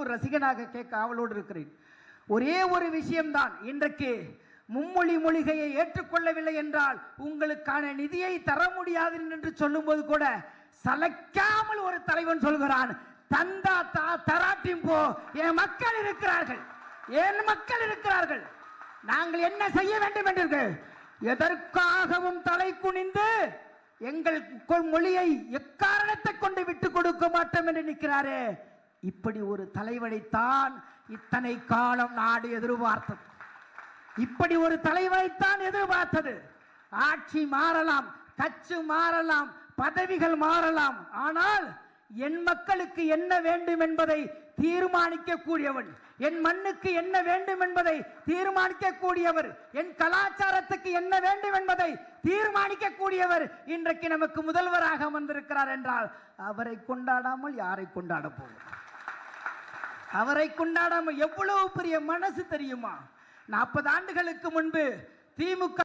ஒரு ரசிகனாக கேட்க ஆவலோடு இருக்கிறேன். ஒரே ஒரு விஷயம்தான், இன்றைக்கு மும்மொழி மொழிகையை ஏற்றுக்கொள்ளவில்லை என்றால் உங்களுக்கான நிதியை தர முடியாது என்று சொல்லும்போது கூட சளைக்காமல் ஒரு தலைவன் சொல்கிறான், தந்தா தராட்டியும் போ, என் மக்கள் இருக்கிறார்கள், என் மக்கள் இருக்கிறார்கள், நாங்கள் என்ன செய்ய வேண்டும் என்று எதற்காகவும் தலை குனிந்து எங்கள் மொழியை எக்காரணத்தை கொண்டு விட்டுக் கொடுக்க மாட்டோம் என்று நிற்கிறாரே. இப்படி ஒரு தலைவனைத்தான் இத்தனை காலம் நாடு எதிர்பார்த்தது. இப்படி ஒரு தலைவனைத்தான் எதிர்பார்த்தது. ஆட்சி மாறலாம், கட்சி மாறலாம், பதவிகள் மாறலாம், ஆனால் என் மக்களுக்கு என்ன வேண்டும் என்பதை தீர்மானிக்க கூடியவன், என் மண்ணுக்கு என்ன வேண்டும் என்பதை தீர்மானிக்க கூடியவர், என் கலாச்சாரத்துக்கு என்ன வேண்டும் என்பதை தீர்மானிக்க கூடியவர் இன்றைக்கு நமக்கு முதல்வராக வந்திருக்கிறார் என்றால் அவரை கொண்டாடாமல் யாரை கொண்டாட போகிறோம்? அவரை கொண்டாடாமல் எவ்வளவு பெரிய மனசு தெரியுமா? 40 ஆண்டுகளுக்கு முன்பு திமுக